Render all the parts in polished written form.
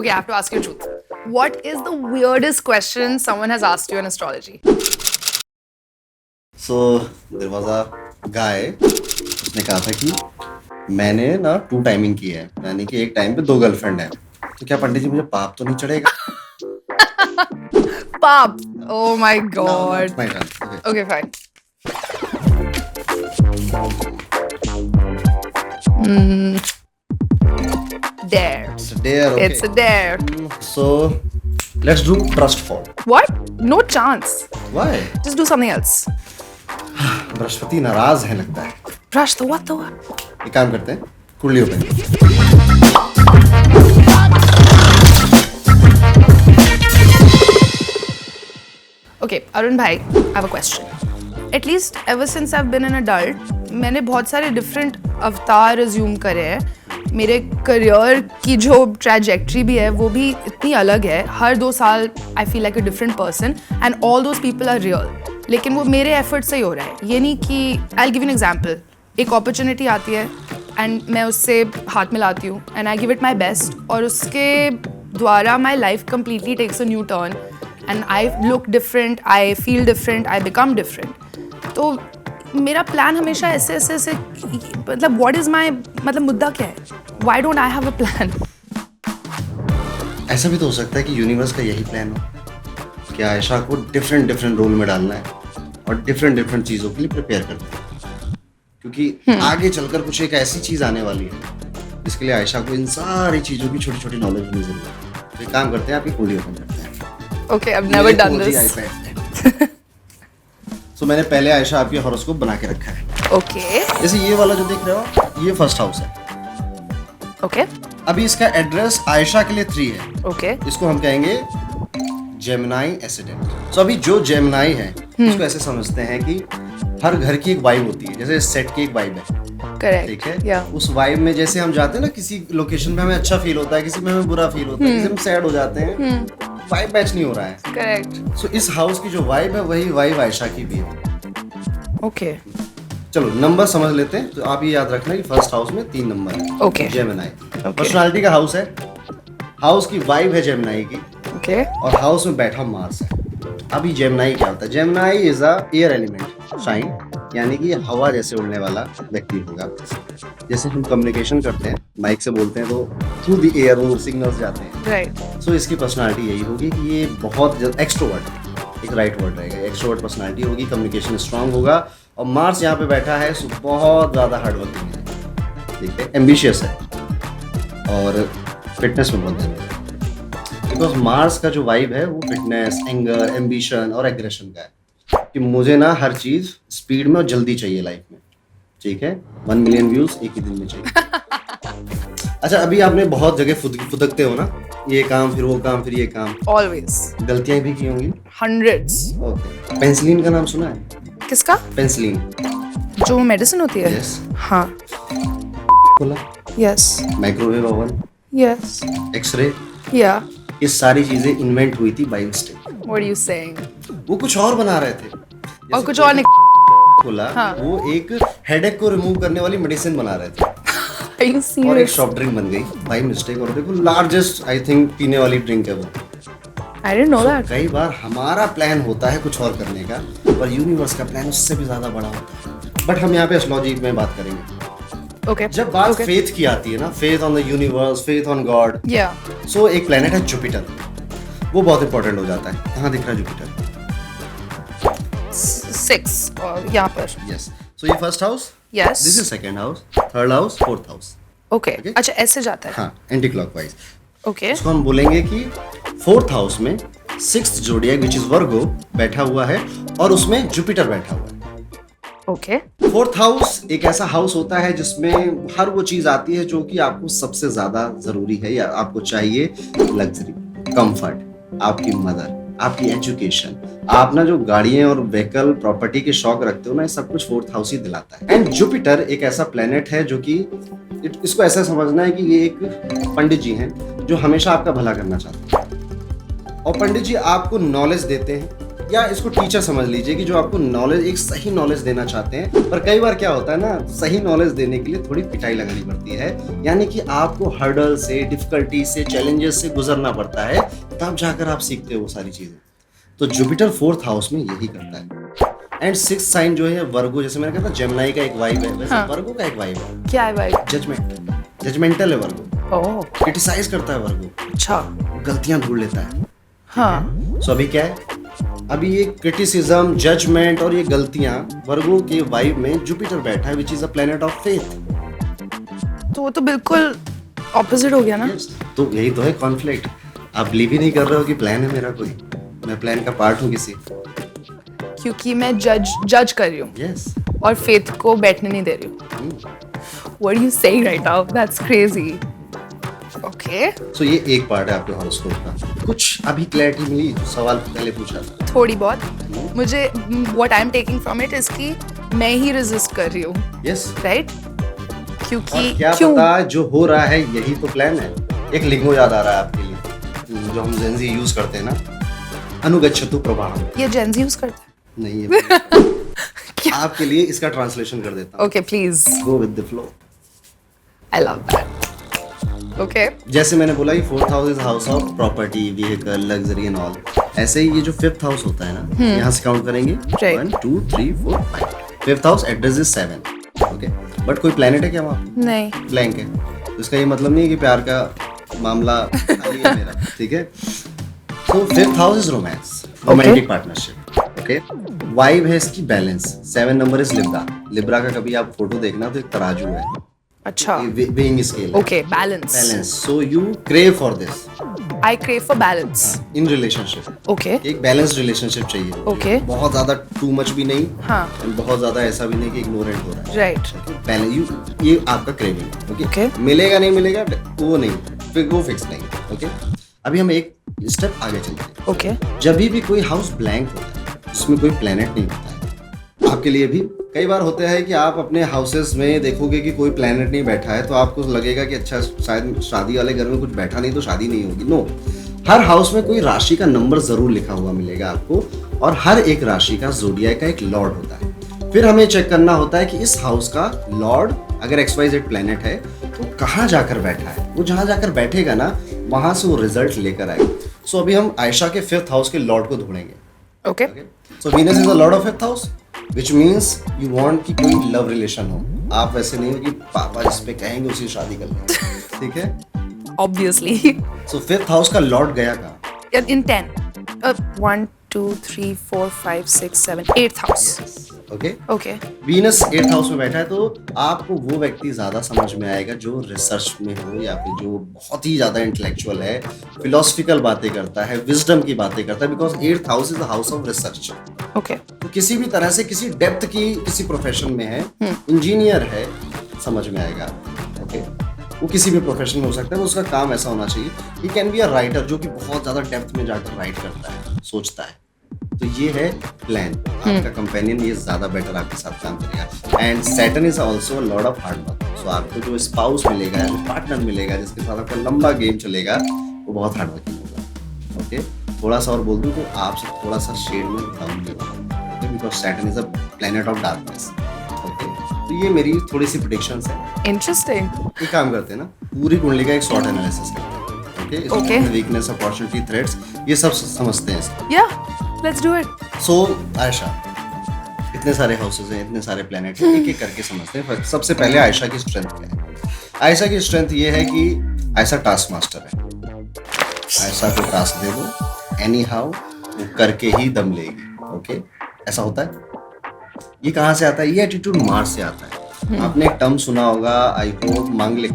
Okay, I have to ask you the truth. What is the weirdest question someone has asked you in astrology? So there was a guy. उसने कहा था कि मैंने ना 2 timing की है, यानी कि एक टाइम पे 2 गर्लफ्रेंड है, तो क्या पंडित जी मुझे पाप तो नहीं चढ़ेगा? Pop. Oh my Now god. it's my turn. Okay. Okay, fine. Dare. It's a dare. Okay. It's a dare. So let's do trust fall. What? No chance. Why? Just do something else. Brihaspati नाराज है लगता है. Brush the what the what? एक काम करते हैं, कुंडली open. Okay, Arun bhai, I have a question. At least ever since I've been an adult, मैंने बहुत सारे different अवतार assume करे हैं. मेरे करियर की जो ट्रैजेक्टरी भी है वो भी इतनी अलग है. हर 2 साल I feel like a different person and all those people are real. लेकिन वो मेरे एफर्ट से ही हो रहा है. ये नहीं कि I'll give you an example. एक अपॉर्चुनिटी आती है एंड मैं उससे हाथ मिलाती हूँ and I give it my best और उसके द्वारा my life completely takes a new turn and I look different, I feel different, I become different. तो मेरा प्लान हमेशा ऐसे मतलब व्हाट इज़ माई मतलब मुद्दा क्या है? Why don't I have a plan? ऐसा भी तो हो सकता है कि यूनिवर्स का यही प्लान हो कि आयशा को डिफरेंट रोल में डालना है और डिफरेंट चीज़ों के लिए प्रिपेयर करना है, क्योंकि आगे चलकर कुछ एक ऐसी चीज़ आने वाली है जिसके लिए आयशा को इन सारी चीज़ों की छोटी नॉलेज होनी जरूरी है. तो एक काम करते हैं, आपकी कुंडली ओपन करते हैं. Okay, I have never done this. So मैंने पहले आयशा आपकी हॉरोस्कोप बना के रखा है. ओके जैसे ये वाला जो देख रहे हो, ये फर्स्ट हाउस है. ओके अभी इसका एड्रेस आयशा के लिए 3 है. ओके इसको हम कहेंगे जेमिनाई एसिडेंट. सो अभी जो जेमिनाई है इसको ऐसे समझते हैं कि हर घर की एक वाइब होती है, जैसे सेट की एक वाइब है. करेक्ट. ठीक है. या उस वाइब में जैसे हम जाते हैं ना, किसी लोकेशन में हमें अच्छा फील होता है, किसी में हमें बुरा फील होता है, किसी में सैड हो जाते हैं, वाइब मैच नहीं हो रहा है. करेक्ट. सो इस हाउस की जो वाइब है वही वाइब आयशा की भी है. ओके चलो नंबर समझ लेते हैं. तो आप ये याद रखना कि फर्स्ट हाउस में 3 नंबर है. Okay. Gemini Okay. पर्सनालिटी का हाउस है. हाउस की वाइब है जेमिनाई की, ओके और हाउस में बैठा मार्स है. अभी जेमिनाई क्या होता है? Gemini is a air element sign, यानी कि हवा जैसे उड़ने वाला व्यक्ति होगा. जैसे हम कम्युनिकेशन करते हैं, माइक से बोलते हैं तो थ्रू द एयर वो सिग्नल्स जाते हैं. राइट. सो इसकी पर्सनालिटी यही होगी कि ये बहुत एक्सट्रोवर्ट, एक राइट वर्ड रहेगा, एक्सट्रोवर्ट पर्सनालिटी होगी, कम्युनिकेशन स्ट्रांग होगा. और मार्स यहाँ पे बैठा है, सो बहुत ज़्यादा हार्ड वर्किंग है. ठीक है. एम्बिशियस है और फिटनेस में बहुत ध्यान है, बिकॉज मार्स का जो वाइब है वो फिटनेस, एंगर, एम्बिशन और एग्रेशन का है. कि मुझे ना हर चीज़ स्पीड में और जल्दी चाहिए लाइफ में. ठीक है. 1 मिलियन व्यूज एक ही दिन में चाहिए. अच्छा, अभी आपने बहुत जगह फुदकते हो ना, ये काम फिर वो काम फिर ये काम, ऑलवेज. गलतियां भी की होंगी. हंड्रेड्स. ओके. पेंसिलिन का नाम सुना है? किसका? पेंसिलिन. जो मेडिसिन होती है. यस. हाँ. खोला. Yes. Microwave oven, yes. X-ray, yeah. ये सारी चीजें इन्वेंट हुई थी by instant. What are you saying? वो कुछ और बना रहे थे. और कुछ और खोला. हाँ. वो एक हेडेक को रिमूव करने वाली मेडिसिन बना रहे थे. Are you और एक serious? सॉफ्ट ड्रिंक बन गई बाय मिस्टेक. और देखो, लार्जेस्ट आई थिंक पीने वाली ड्रिंक है वो. I didn't know that. कई बार हमारा प्लान होता है कुछ और करने का, पर यूनिवर्स का प्लान उससे भी ज्यादा बड़ा होता है. बट हम यहाँ पे एस्ट्रोलॉजी में बात करेंगे. Okay. जब बात Okay. फेथ की आती है ना, faith on the universe, faith on God, Yeah. सो एक प्लेनेट है जुपिटर. वो बहुत इंपॉर्टेंट हो जाता है. कहाँ दिख रहा है जुपिटर? 6 यहाँ पर. यस. सो ये first house, Yes. This is second house, third house, fourth house. Okay. Okay. अच्छा ऐसे जाता है. हाँ, एंटी क्लॉकवाइज. Okay. इसको हम बोलेंगे कि फोर्थ हाउस में 6th जोडिएक विच इज वर्गो बैठा हुआ है और उसमें जुपिटर बैठा हुआ है. Okay. फोर्थ हाउस एक ऐसा हाउस होता है जिसमें हर वो चीज आती है जो कि आपको सबसे ज्यादा जरूरी है या आपको चाहिए. लग्जरी, कंफर्ट, आपकी मदर, आपकी एजुकेशन, आप ना जो गाड़ियां और व्हीकल प्रॉपर्टी के शौक रखते हो ना, ये सब कुछ फोर्थ हाउस ही दिलाता है. एंड जुपिटर एक ऐसा प्लेनेट है जो कि इसको ऐसा समझना है कि ये एक पंडित जी हैं जो हमेशा आपका भला करना चाहते हैं. और पंडित जी आपको नॉलेज देते हैं, या इसको टीचर समझ लीजिए कि जो आपको नॉलेज, एक सही नॉलेज देना चाहते हैं। पर कई बार क्या होता है ना, सही नॉलेज देने के लिए थोड़ी पिटाई लगानी पड़ती है, यानी कि आपको हर्डल से, डिफिकल्टी से, चैलेंजेस से गुजरना पड़ता है, तब जाकर आप सीखते हो वो सारी चीजें। तो जुपिटर 4th हाउस में यही करता है। एंड 6th साइन जो है वर्गो, जैसे मैंने कहा था जेमिनी का एक वाइब है, वैसे वर्गो का एक वाइब है। क्या है भाई? जजमेंटल है वर्गो, ओह क्रिटिसाइज करता है वर्गो, अच्छा, गलतियां ढूंढ लेता है। हाँ सो अभी क्या है, अभी ये क्रिटिसिज्म, जजमेंट और ये गलतियां वर्गो के वाइब में जुपिटर बैठा है, which is a planet of faith. तो वो तो बिल्कुल ऑपोजिट हो गया ना। तो यही तो है कॉन्फ्लिक्ट। आप बिलीव ही नहीं कर रहे हो कि प्लान है मेरा कोई, मैं प्लान का पार्ट हूँ किसी। क्योंकि मैं जज कर रही हूँ यस और फेथ को बैठने नहीं दे रही हूँ। What are you saying right now? That's crazy. Okay. सो ये एक पार्ट है आपके हॉरोस्कोप का। कुछ अभी क्लैरिटी मिली जो सवाल पहले पूछा था? थोड़ी बहुत मुझे what I'm taking from it is कि मैं ही resist कर रही हूँ। Yes Right? क्योंकि क्या क्यों? पता जो हो रहा है यही तो प्लान है। एक लिंगो याद आ रहा है आपके लिए, जो हम जेनजी यूज करते हैं ना, अनुगच्छतु प्रभावम। ये Gen Z use करता है? नहीं है आपके लिए इसका ट्रांसलेशन कर देता हूँ। Okay, please. Go with the flow. I love that. Okay. जैसे मैंने बोला कि 4th house is house of property, vehicle, luxury and all. ऐसे ही ये जो 5th हाउस होता है ना, यहाँ से काउंट करेंगे 1 2 3 4 5। 5th house address is 7। Okay, but कोई प्लेनेट है क्या वहाँ पे? नहीं। ब्लैंक है। तो इसका ये मतलब नहीं है कि प्यार का मामला खाली है मेरा, ठीक है। तो 5th house is romance, romantic partnership. Okay, vibe है इसकी balance. 7 number is Libra. Libra का कभी आप फोटो देखना तो एक तराजू है, अच्छा। weighing scale। Okay, balance. Balance. So you crave for this I crave for balance. in relationship. Okay. एक बैलेंस्ड रिलेशनशिप चाहिए। Okay. बहुत ज्यादा टू मच भी नहीं, हाँ। and बहुत ज्यादा ऐसा भी नहीं कि इग्नोरेंट हो रहा है। Right. बैलेंस, ये आपका क्रेविंग। Okay, Okay. मिलेगा नहीं मिलेगा वो नहीं, फिर वो फिक्स नहीं। ओके, अभी हम एक स्टेप आगे चलते हैं। Okay. जब भी कोई हाउस ब्लैंक होता है, उसमें कोई प्लेनेट नहीं होता है, आपके लिए भी कई बार होता है कि आप अपने हाउसेस में देखोगे कि कोई प्लेनेट नहीं बैठा है, तो आपको लगेगा कि अच्छा शायद शादी वाले घर में कुछ बैठा नहीं तो शादी नहीं होगी। नो, हर हाउस में कोई राशि का नंबर जरूर लिखा हुआ मिलेगा आपको, और हर एक राशि का ज़ोडिएक का एक लॉर्ड होता है। फिर हमें चेक करना होता है कि इस हाउस का लॉर्ड अगर XYZ प्लेनेट है तो कहाँ जाकर बैठा है। वो जहाँ जाकर बैठेगा ना, वहां से वो रिजल्ट लेकर आएगा। सो अभी हम आयशा के 5th हाउस के लॉर्ड को ढूंढेंगे। Okay. So Venus is the Lord of 5th house, which means you want कि कोई लव रिलेशन हो। आप वैसे नहीं हो कि पापा जिस पे कहेंगे उसी से शादी कर लेंगे, ठीक है। Obviously. सो 5th हाउस का लॉर्ड गया कहाँ? In 10. 1, 2, 3, 4, 5, 6, 7, 8th house. Okay, Okay. Venus 8th house में बैठा है, तो आपको वो व्यक्ति ज्यादा समझ में आएगा जो रिसर्च में हो, या फिर जो बहुत ही ज्यादा इंटेलेक्चुअल है, फिलोसफिकल बातें करता है, विजडम की बातें करता है, because 8th house is the house of research. Okay. तो किसी भी तरह से किसी डेप्थ की किसी प्रोफेशन में है, इंजीनियर है, समझ में आएगा। ओके, वो किसी भी प्रोफेशन में हो सकता है, उसका काम ऐसा होना चाहिए। He can be a writer, जो कि बहुत ज्यादा डेप्थ में जाकर राइट करता है, सोचता है। तो ये है प्लान। आपका कंपेनियन ये ज्यादा बेटर आपके साथ काम करेगा। And Saturn is also lord of hard work. So आपको जो स्पाउस मिलेगा, जो पार्टनर मिलेगा, जिसके साथ आपका लंबा गेम चलेगा, वो बहुत हार्ड वर्किंग होगा। ओके, थोड़ा सा और बोल दूं तो आपसे थोड़ा सा शेड में डाउन होगा, because Saturn is a planet of darkness. Okay, तो ये मेरी थोड़ी सी प्रेडिक्शंस है। Interesting. एक काम करते हैं ना, पूरी कुंडली का एक शॉर्ट एनालिसिस करते हैं। ओके, वीकनेस, अपॉर्चुनिटी, थ्रेट्स, ये सब समझते हैं। Yeah. Let's do it. सो आयशा, इतने सारे हाउसेस हैं, इतने सारे प्लेनेट हैं, एक एक करके समझते हैं। सबसे पहले आयशा की स्ट्रेंथ क्या है? आयशा की स्ट्रेंथ ये है कि आयशा टास्क मास्टर है। आयशा को टास्क दे दो, एनी हाउ वो करके ही दम लेगी। ओके, ऐसा होता है। ये कहाँ से आता है? ये एटीट्यूड मार्स से आता है। आपने एक टर्म सुना होगा, आई होप, मांगलिक।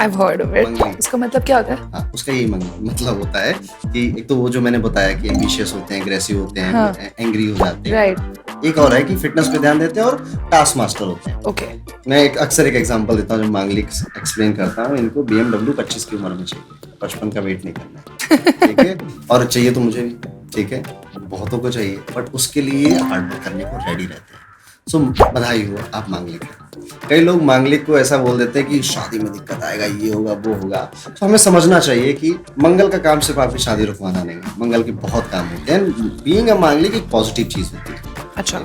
I've heard of it. मंगली। उसका मतलब क्या होता है? हाँ, उसका यही मतलब होता है कि एक तो वो जो मैंने बताया कि एम्बिशियस होते हैं, एग्रेसिव होते हैं, हाँ। एंग्री हो जाते हैं। Right. एक और है कि फिटनेस पे ध्यान देते हैं और टास्क मास्टर होते हैं। Okay. मैं अक्सर एक एग्जांपल देता हूँ, जब मांगलिक एक्सप्लेन करता हूँ, इनको BMW 25 की उम्र में चाहिए, 55 का वेट नहीं करना, ठीक है। और चाहिए तो मुझे भी, ठीक है, बहुतों को चाहिए, बट उसके लिए हार्ड वर्क करने को रेडी रहते हैं। सो बधाई हो, आप मांगलिक हैं। कई लोग मांगलिक को ऐसा बोल देते हैं कि शादी में दिक्कत आएगा, ये होगा वो होगा। तो हमें समझना चाहिए कि मंगल का काम सिर्फ आपकी शादी रुकवाना नहीं है, मंगल के बहुत काम होते हैं। बीइंग अ मांगलिक एक पॉजिटिव चीज होती है। अच्छा,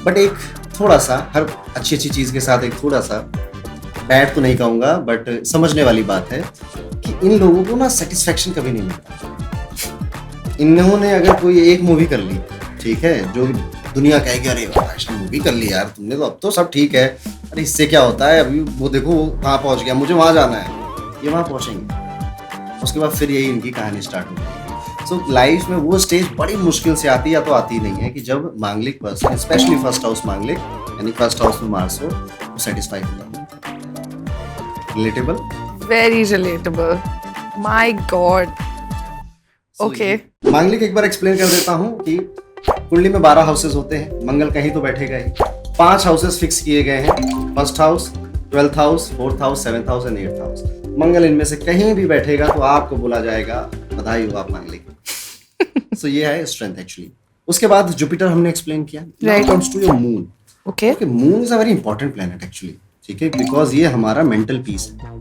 बट एक थोड़ा सा, हर अच्छी अच्छी चीज के साथ एक थोड़ा सा बैड तो नहीं कहूंगा, बट समझने वाली बात है कि इन लोगों को ना सेटिस्फेक्शन कभी नहीं मिलता। इन्होंने अगर कोई एक मूवी कर ली, ठीक है, जो दुनिया कहेगी अरे आयशा मूवी कर ली यार तुमने, तो अब तो सब ठीक है, अरे इससे क्या होता है, अभी वो देखो वो कहाँ पहुंच गया, मुझे वहां जाना है, ये वहां पहुंचेंगे। उसके बाद फिर यही इनकी कहानी स्टार्ट हो जाएगी। सो लाइफ में वो स्टेज बड़ी मुश्किल से आती है, या तो आती नहीं है, कि जब मांगलिक पर्सन, स्पेशली फर्स्ट हाउस मांगलिक यानी फर्स्ट हाउस में मार्स हो, वो सेटिस्फाई होगा। Relatable, very relatable, my God. Okay, मांगलिक एक बार एक्सप्लेन कर देता हूँ कि कुंडली में 12 हाउसेस होते हैं, मंगल कहीं तो बैठेगा ही। 5 हाउसेस फिक्स किए गए हैं, first house, 12th house, 4th house, 7th house and 8th house. Mangal इनमें से कहीं भी बैठेगा तो आपको बोला जाएगा बधाई हो आप मांगलिक। सो ये है स्ट्रेंथ एक्चुअली। उसके बाद जुपिटर हमने एक्सप्लेन किया। Now comes to your moon. Okay, moon is a very important planet actually, ठीक है, बिकॉज ये हमारा मेंटल पीस है।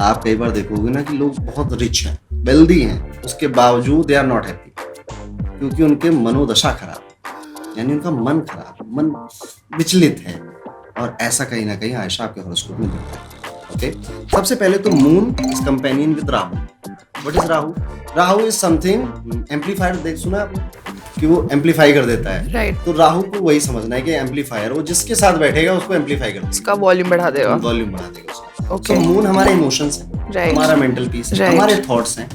आप कई बार देखोगे ना कि लोग बहुत रिच हैं, वेल्दी हैं, उसके बावजूद दे आर नॉट हैप्पी, क्योंकि उनके मनोदशा खराब, यानी उनका मन खराब, मन विचलित है। और ऐसा कहीं ना कहीं आयशा आपके हॉरोस्कोप में दिखता है। ओके, सबसे पहले तो moon is companion with Rahu. What is Rahu? Rahu is something amplifier. देख सुना आपने कि वो एम्पलीफाई कर देता है, राइट। तो राहु को वही समझना है कि एम्पलीफायर, वो जिसके साथ बैठेगा उसको एम्पलीफाई कर देगा, इसका वॉल्यूम बढ़ा देगा। वॉल्यूम बढ़ा देगा उसका। ओके, मून हमारे इमोशंस है, Right. हमारा मेंटल पीस है, Right. हमारे थॉट्स हैं।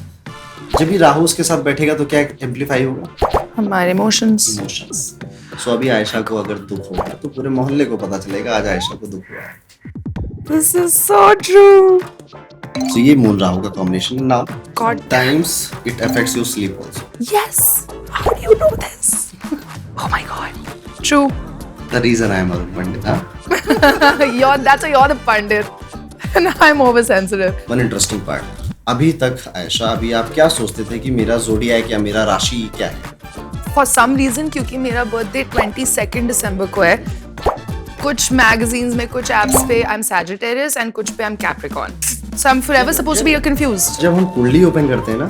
जब भी राहु उसके साथ बैठेगा तो क्या एम्पलीफाई होगा? हमारे इमोशंस। इमोशंस। सो अभी आयशा को अगर दुख होगा तो पूरे मोहल्ले को पता चलेगा आज आयशा को दुख हुआ है। This is so true. So ये मून राहु का combination. Now God times it affects your sleep also. Yes. How do you know this? Oh my god. True. The reason I am Arun Pandit. हाँ, you're the pandit. And I'm oversensitive. One interesting part, अभी तक आयशा, अभी आप क्या सोचते थे कि मेरा ज़ोडिएक या मेरा राशि क्या है? For some reason, क्योंकि मेरा बर्थडे 22 दिसंबर को है, कुछ मैगजीन्स में, कुछ एप्स पे I'm Sagittarius and कुछ पे I'm Capricorn. So I'm forever supposed to be confused. जब हम कुंडली ओपन करते हैं ना,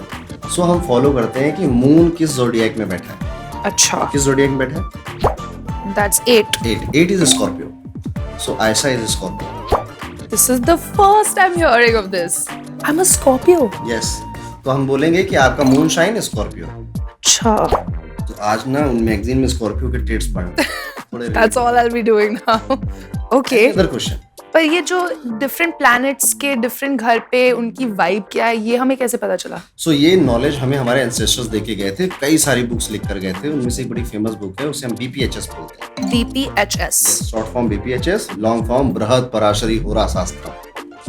सो हम फॉलो करते हैं कि मून किस ज़ोडिएक में बैठा है। अच्छा, किस ज़ोडिएक में बैठा है? that's 8. 8 is Scorpio. So Aisha is Scorpio. This is the first I'm hearing of this. I'm a Scorpio. Yes. तो हम बोलेंगे कि आपका मून शाइन है स्कॉर्पियो। अच्छा, तो आज ना उन मैगजीन में स्कॉर्पियो के ट्रेड्स पढ़ना थोड़े। that's all I'll be doing now. Okay. Other question, पर ये जो डिफरेंट प्लैनेट्स के डिफरेंट घर पे उनकी वाइब क्या है, ये हमें कैसे पता चला? सो ये नॉलेज हमें हमारे एंसेस्टर्स देके गए थे, कई सारी बुक्स लिख कर गए थे। उनमें से एक बड़ी फेमस बुक है, उसे हम BPHS बोलते हैं। BPHS. Short form BPHS, long form बृहद पराशरी होरा शास्त्र,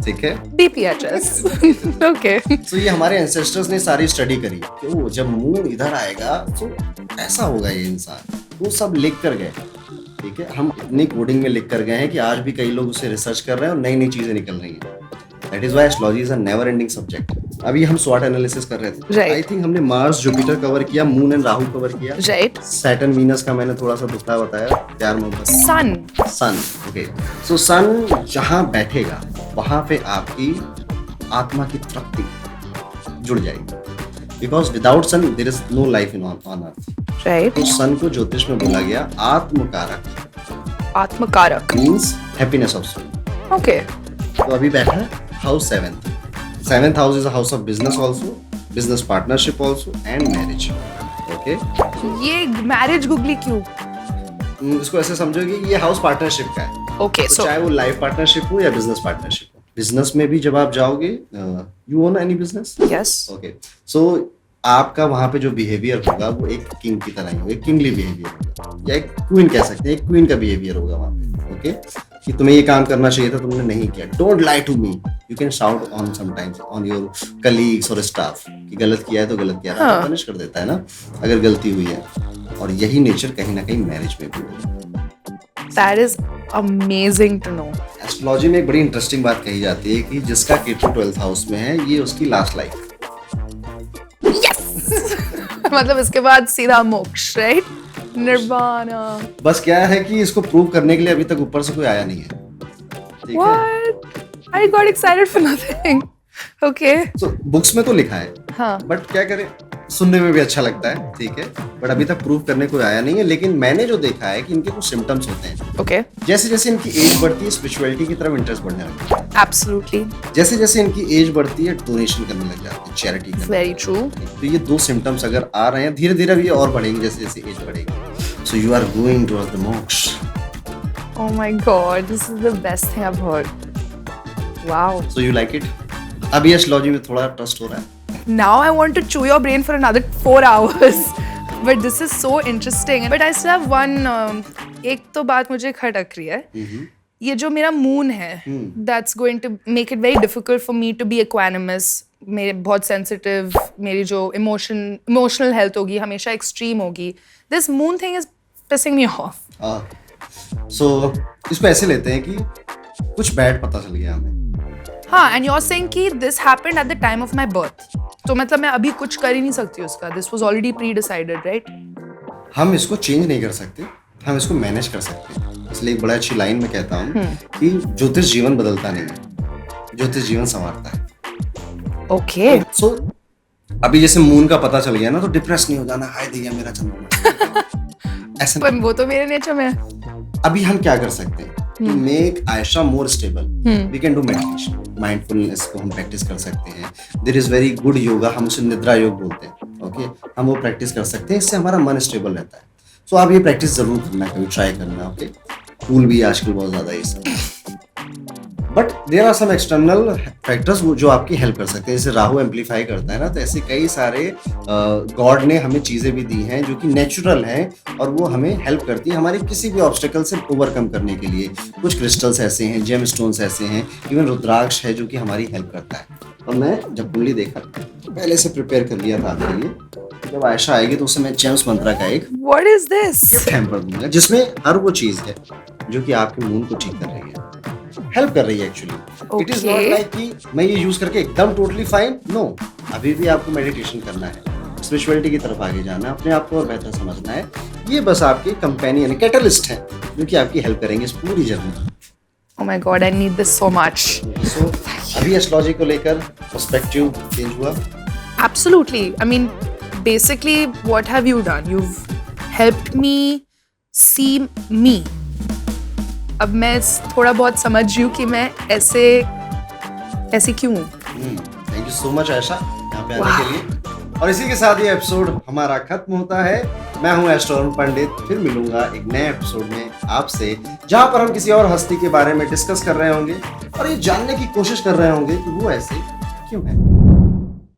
ठीक है। BPHS. Okay. तो ये हमारे एंसेस्टर्स ने सारी स्टडी करी कि वो जब मून इधर आएगा तो ऐसा होगा ये इंसान, वो सब लिख कर गए, ठीक है। हम इतनी कोडिंग में लिख कर गए हैं कि आज भी कई लोग उसे रिसर्च कर रहे हैं और नई नई चीजें निकल रही हैं। That is why astrology is a never ending subject. अभी हम स्वॉट एनालिसिस कर रहे थे। Right. आई थिंक हमने मार्स जुपिटर कवर किया, मून एंड राहु कवर किया, Right. सैटर्न वीनस का मैंने थोड़ा सा दुखड़ा बताया, प्यार मोहब्बत। Sun. सन, ओके। सो सन जहां बैठेगा वहां पे आपकी आत्मा की तृप्ति जुड़ जाएगी, because without sun there is no life in on earth. Right. तो सन को ज्योतिष में बोला गया आत्मकारक, आत्मकारक. Means happiness of soul. Okay. तो अभी बैठा है house 7th house is a house of business also, business partnership also and marriage. Okay, ये मैरिज गुगली क्यों? इसको ऐसे समझो कि ये हाउस पार्टनरशिप का है। Okay. तो So चाहे वो लाइफ पार्टनरशिप हो या बिजनेस पार्टनरशिप हो, बिजनेस में भी जब आप जाओगे, you own any business? yes. Okay, so आपका वहां पे जो बिहेवियर होगा वो एक किंग की तरह ही होगा, एक किंगली बिहेवियर होगा, या एक क्वीन कह सकते हैं, एक क्वीन का बिहेवियर होगा वहां पे। ओके, कि तुम्हें ये काम करना चाहिए था, तुमने नहीं किया। Don't lie to me, you can shout on sometimes on your colleagues और स्टाफ कि गलत किया है तो गलत किया है, हाँ. पनिश कर देता है ना अगर गलती हुई है। और यही नेचर कहीं ना कहीं मैरिज में भी होगा। that is amazing to know. Astrology में एक बड़ी इंटरेस्टिंग बात कही जाती है कि जिसका केतु 12th हाउस में है, ये उसकी लास्ट लाइफ। मतलब इसके बाद सीधा मोक्ष, राइट? निर्वाणा. बस क्या है कि इसको प्रूव करने के लिए अभी तक ऊपर से कोई आया नहीं है। ठीक है। What? I got excited for nothing. Okay. तो बुक्स में तो लिखा है, हाँ. बट क्या करें, सुनने में भी अच्छा लगता है, ठीक है, बट अभी तक प्रूव करने कोई आया नहीं है। लेकिन मैंने जो देखा है कि इनके कुछ सिम्टम्स होते हैं। Okay. जैसे जैसे इनकी एज बढ़ती है, स्पिरिचुअलिटी की तरफ इंटरेस्ट बढ़ने लगता है। Absolutely. जैसे जैसे इनकी एज बढ़ती है, डोनेशन करने लग जाते हैं, चैरिटी करने। Very true. तो ये दो सिम्टम्स अगर आ रहे हैं, धीरे धीरे ये और बढ़ेंगे जैसे जैसे एज बढ़ेगी। So you are going towards the moksha. Oh my God, this is the best thing I've heard. Wow. So you like it? अभी एस्ट्रोलॉजी में थोड़ा ट्रस्ट हो रहा है। Now I want to chew your brain for another 4 hours. But this is so interesting. But I still have one. एक तो बात मुझे खटक रही है. ये जो मेरा मून है, that's going to make it very difficult for me to be equanimous. मेरे बहुत sensitive, मेरी जो emotional health होगी हमेशा extreme होगी. This moon thing is pissing me off. सो इसको ऐसे लेते हैं कि कुछ बैड पता चल गया हमें। हाँ, and you're saying कि this happened at the time of my birth. तो मतलब मैं अभी कुछ कर ही नहीं सकती उसका. This was already pre-decided, right? हम इसको चेंज नहीं कर सकते, हम इसको मैनेज कर सकते हैं। इसलिए एक बड़ा अच्छी लाइन में कहता हूँ कि ज्योतिष जीवन बदलता नहीं है, ज्योतिष जीवन संवारता है। Okay. सो अभी जैसे मून का पता चल गया ना, तो डिप्रेस नहीं हो जाना, हाय दिया मेरा चंद्रमा। ऐसा पर वो तो मेरे नेचर में है. अभी हम क्या कर सकते हैं? To make Aisha more stable, we can do meditation, mindfulness को हम प्रैक्टिस कर सकते हैं. There is very good yoga, हम उसे निद्रा योग बोलते हैं, ओके? हम वो प्रैक्टिस कर सकते हैं, इससे हमारा मन स्टेबल रहता है. सो आप ये प्रैक्टिस जरूर करना, कभी ट्राई करना, ओके? टूल भी आजकल बहुत ज्यादा है ये सब. But there are some external factors जो आपकी हेल्प कर सकते हैं. जैसे राहु एम्पलीफाई करता है ना, तो ऐसे कई सारे गॉड ने हमें चीजें भी दी हैं जो कि नेचुरल हैं और वो हमें हेल्प करती है हमारे किसी भी ऑब्स्टेकल से ओवरकम करने के लिए. कुछ क्रिस्टल्स ऐसे हैं, जेम स्टोन्स ऐसे हैं, इवन रुद्राक्ष है जो कि हमारी हेल्प करता है. और मैं जब कुंडली देखा तो पहले से प्रिपेयर कर लिया था आपके लिए. जब आयशा आएगी तो उसे मैं जेम्स मंत्रा का एक What is this? हैम्पर दूंगा जिसमें हर वो चीज है जो कि आपके मून को ठीक कर रही है, हेल्प कर रही है actually. It is not like कि मैं ये यूज करके एकदम टोटली फाइन. नो, अभी भी आपको मेडिटेशन करना है, स्पिरिचुअलिटी की तरफ आगे जाना है, अपने आप को और बेहतर समझना है. ये बस आपके कंपेनियन कैटलिस्ट हैं जो कि आपकी हेल्प करेंगे इस पूरी journey. Oh my God, I need this so much. So, अभी एस्ट्रोलॉजी को लेकर पर्सपेक्टिव चेंज हुआ? Absolutely. I mean, basically, what have you done? You've helped me see me. अब मैं थोड़ा बहुत समझ रही हूँ कि मैं ऐसे क्यों हूँ. Thank you so much Ayesha यहाँ पे आने के लिए. और इसी के साथ ये एपिसोड हमारा खत्म होता है. मैं हूँ एस्ट्रोनॉमर पंडित. फिर मिलूंगा एक नए एपिसोड में आपसे, जहाँ पर हम किसी और हस्ती के बारे में डिस्कस कर रहे होंगे और ये जानने की कोशिश कर रहे होंगे कि वो ऐसे क्यों है.